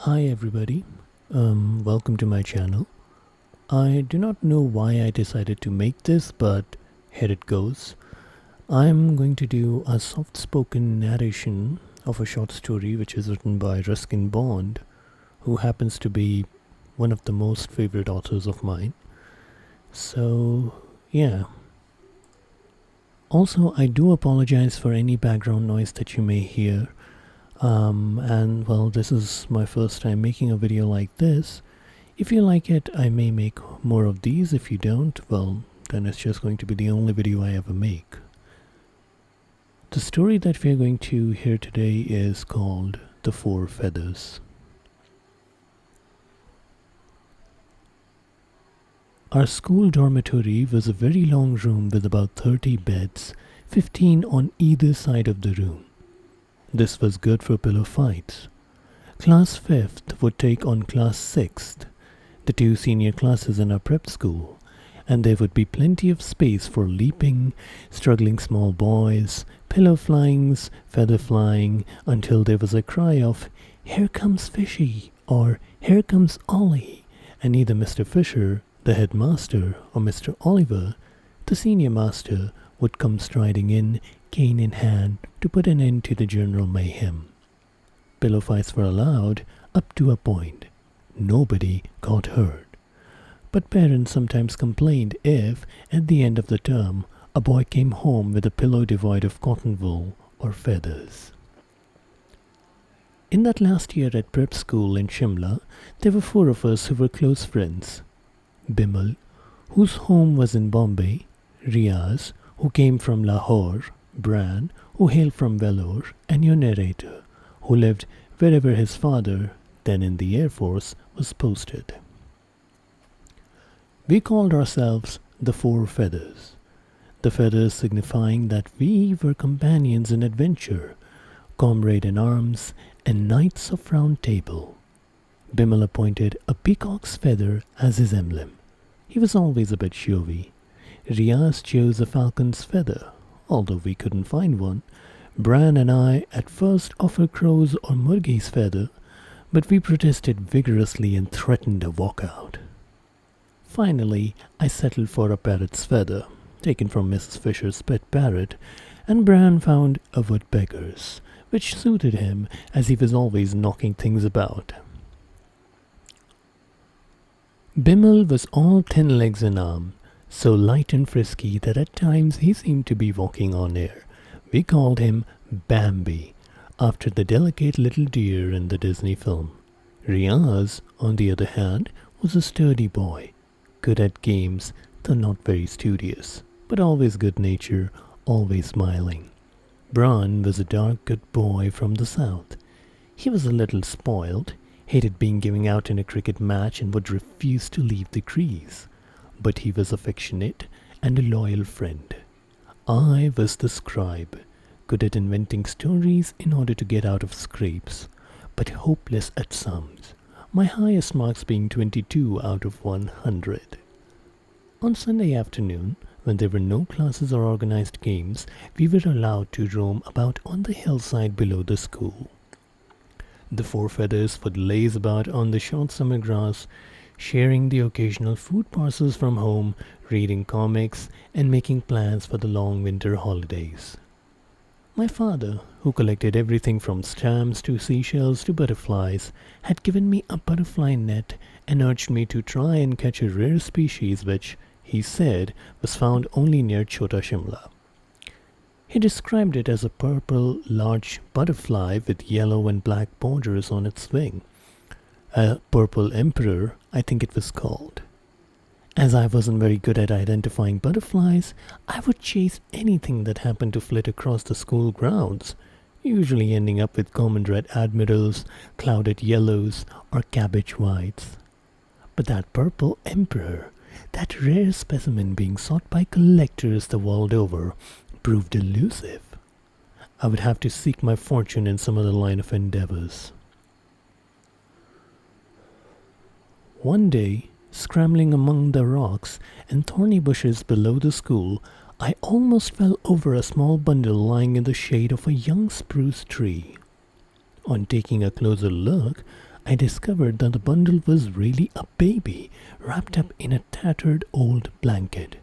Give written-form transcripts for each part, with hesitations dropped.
Hi everybody, welcome to my channel. I do not know why I decided to make this, but here it goes. I'm going to do a soft-spoken narration of a short story which is written by Ruskin Bond, who happens to be one of the most favorite authors of mine. So, yeah. Also, I do apologize for any background noise that you may hear. And well, this is my first time making a video like this. If you like it, I may make more of these. If you don't, well, then it's just going to be the only video I ever make. The story that we are going to hear today is called The Four Feathers. Our school dormitory was a very long room with about 30 beds, 15 on either side of the room. This was good for pillow fights. Class 5th would take on Class 6th, the two senior classes in our prep school, and there would be plenty of space for leaping, struggling small boys, pillow flyings, feather flying, until there was a cry of, "Here comes Fishy," or "Here comes Ollie," and either Mr. Fisher, the headmaster, or Mr. Oliver, the senior master, would come striding in, cane in hand, to put an end to the general mayhem. Pillow fights were allowed up to a point. Nobody got hurt. But parents sometimes complained if, at the end of the term, a boy came home with a pillow devoid of cotton wool or feathers. In that last year at prep school in Shimla, there were 4 of us who were close friends. Bimal, whose home was in Bombay; Riaz, who came from Lahore; Bran, who hailed from Vellore; and your narrator, who lived wherever his father, then in the Air Force, was posted. We called ourselves the Four Feathers, the feathers signifying that we were companions in adventure, comrade in arms, and knights of Round Table. Bimal appointed a peacock's feather as his emblem. He was always a bit showy. Riaz chose a falcon's feather, although we couldn't find one. Bran and I at first offered crow's or murgi's feather, but we protested vigorously and threatened a walkout. Finally, I settled for a parrot's feather, taken from Mrs. Fisher's pet parrot, and Bran found a woodpecker's, which suited him as he was always knocking things about. Bimal was all 10 legs and arms, so light and frisky that at times he seemed to be walking on air. We called him Bambi, after the delicate little deer in the Disney film. Riaz, on the other hand, was a sturdy boy, good at games, though not very studious, but always good-natured, always smiling. Bran was a dark, good boy from the south. He was a little spoiled, hated being given out in a cricket match, and would refuse to leave the crease. But he was affectionate and a loyal friend. I was the scribe, good at inventing stories in order to get out of scrapes, but hopeless at sums, my highest marks being 22 out of 100. On Sunday afternoon, when there were no classes or organized games, we were allowed to roam about on the hillside below the school. The Four Feathers would laze about on the short summer grass, sharing the occasional food parcels from home, reading comics, and making plans for the long winter holidays. My father, who collected everything from stamps to seashells to butterflies, had given me a butterfly net and urged me to try and catch a rare species which, he said, was found only near Chota Shimla. He described it as a purple, large butterfly with yellow and black borders on its wing. A purple emperor, I think it was called. As I wasn't very good at identifying butterflies, I would chase anything that happened to flit across the school grounds, usually ending up with common red admirals, clouded yellows, or cabbage whites. But that purple emperor, that rare specimen being sought by collectors the world over, proved elusive. I would have to seek my fortune in some other line of endeavors. One day, scrambling among the rocks and thorny bushes below the school, I almost fell over a small bundle lying in the shade of a young spruce tree. On taking a closer look, I discovered that the bundle was really a baby wrapped up in a tattered old blanket.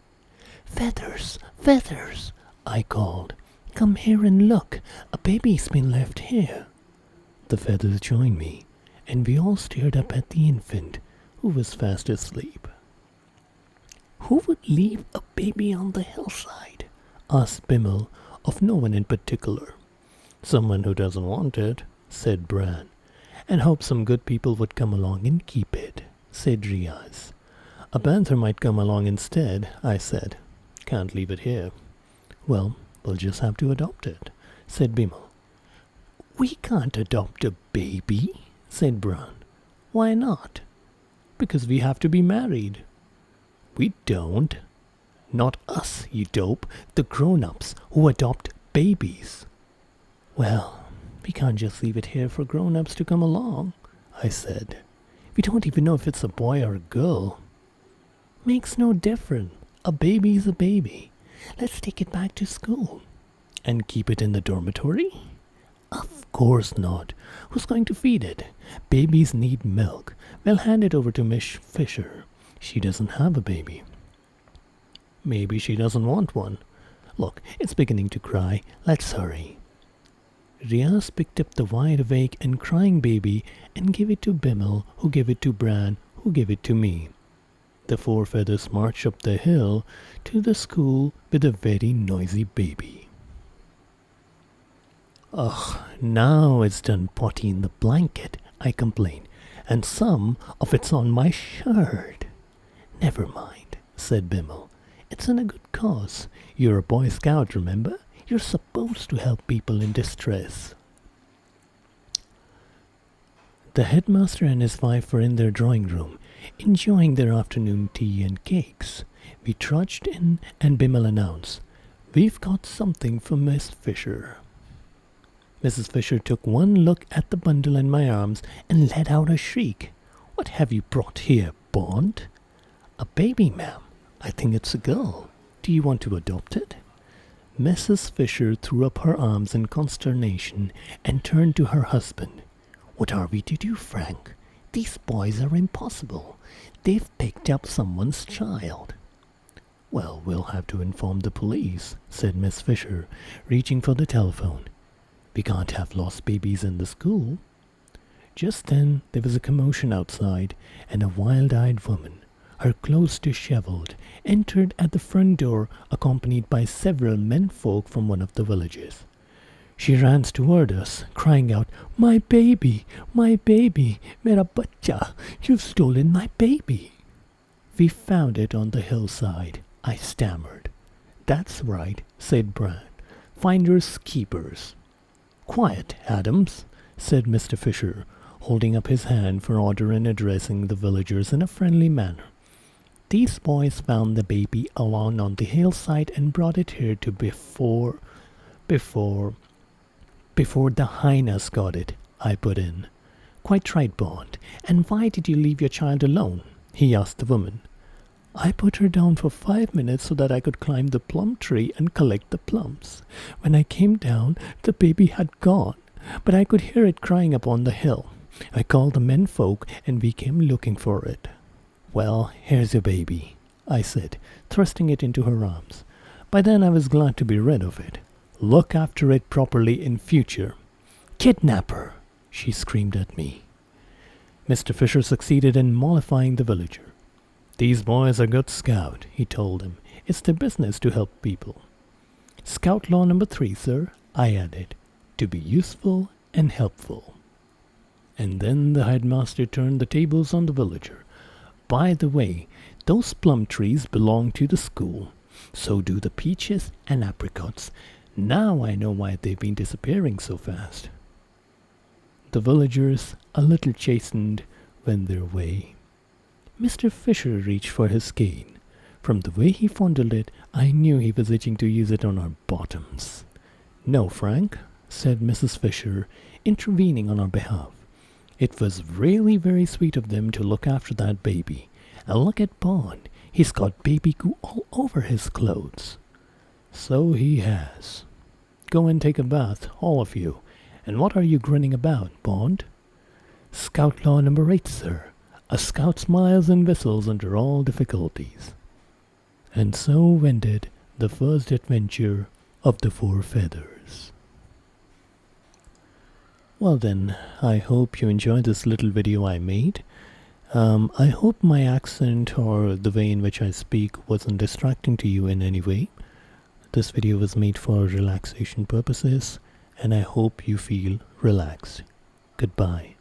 "Feathers! Feathers!" I called. "Come here and look. A baby's been left here." The feathers joined me, and we all stared up at the infant, who was fast asleep. "Who would leave a baby on the hillside?" asked Bimmel, of no one in particular. "Someone who doesn't want it," said Bran. "And hope some good people would come along and keep it," said Riaz. "A panther might come along instead," I said. "Can't leave it here." "Well, we'll just have to adopt it," said Bimmel. "We can't adopt a baby," said Bran. "Why not?" "Because we have to be married." "We don't." "Not us, you dope. The grown-ups who adopt babies." "Well, we can't just leave it here for grown-ups to come along," I said. "We don't even know if it's a boy or a girl." "Makes no difference. A baby's a baby. Let's take it back to school." "And keep it in the dormitory?" "Of course not. Who's going to feed it? Babies need milk. We'll hand it over to Miss Fisher. She doesn't have a baby." "Maybe she doesn't want one. Look, it's beginning to cry. Let's hurry." Riaz picked up the wide-awake and crying baby and gave it to Bimmel, who gave it to Bran, who gave it to me. The four feathers marched up the hill to the school with a very noisy baby. "Ugh, now it's done potty in the blanket," I complained, "and some of it's on my shirt." "Never mind," said Bimmel. "It's in a good cause. You're a Boy Scout, remember? You're supposed to help people in distress." The headmaster and his wife were in their drawing room, enjoying their afternoon tea and cakes. We trudged in, and Bimmel announced, "We've got something for Miss Fisher." Mrs. Fisher took one look at the bundle in my arms and let out a shriek. "What have you brought here, Bond?" "A baby, ma'am. I think it's a girl. Do you want to adopt it?" Mrs. Fisher threw up her arms in consternation and turned to her husband. "What are we to do, Frank? These boys are impossible. They've picked up someone's child." "Well, we'll have to inform the police," said Miss Fisher, reaching for the telephone. "We can't have lost babies in the school." Just then there was a commotion outside, and a wild-eyed woman, her clothes disheveled, entered at the front door, accompanied by several menfolk from one of the villages. She ran toward us, crying out, my baby, mera bachcha, you've stolen my baby." "We found it on the hillside," I stammered. "That's right," said Bran. "Finders keepers." "Quiet, Adams," said Mr. Fisher, holding up his hand for order and addressing the villagers in a friendly manner. "These boys found the baby alone on the hillside and brought it here to before the hyenas got it," I put in. "Quite right, Bond. And why did you leave your child alone?" he asked the woman. "I put her down for 5 minutes so that I could climb the plum tree and collect the plums. When I came down, the baby had gone, but I could hear it crying up on the hill. I called the menfolk and we came looking for it." "Well, here's your baby," I said, thrusting it into her arms. By then I was glad to be rid of it. "Look after it properly in future." "Kidnapper!" she screamed at me. Mr. Fisher succeeded in mollifying the villager. "These boys are good scout," he told them. "It's their business to help people." "Scout law number 3, sir," I added, "to be useful and helpful." And then the headmaster turned the tables on the villager. "By the way, those plum trees belong to the school. So do the peaches and apricots. Now I know why they've been disappearing so fast." The villagers, a little chastened, went their way. Mr. Fisher reached for his cane. From the way he fondled it, I knew he was itching to use it on our bottoms. "No, Frank," said Mrs. Fisher, intervening on our behalf. "It was really very sweet of them to look after that baby. And look at Bond. He's got baby goo all over his clothes." "So he has. Go and take a bath, all of you. And what are you grinning about, Bond?" Scout Law number 8, sir. A scout smiles and whistles under all difficulties. And so ended the first adventure of the Four Feathers. Well then, I hope you enjoyed this little video I made. I hope my accent or the way in which I speak wasn't distracting to you in any way. This video was made for relaxation purposes, and I hope you feel relaxed. Goodbye.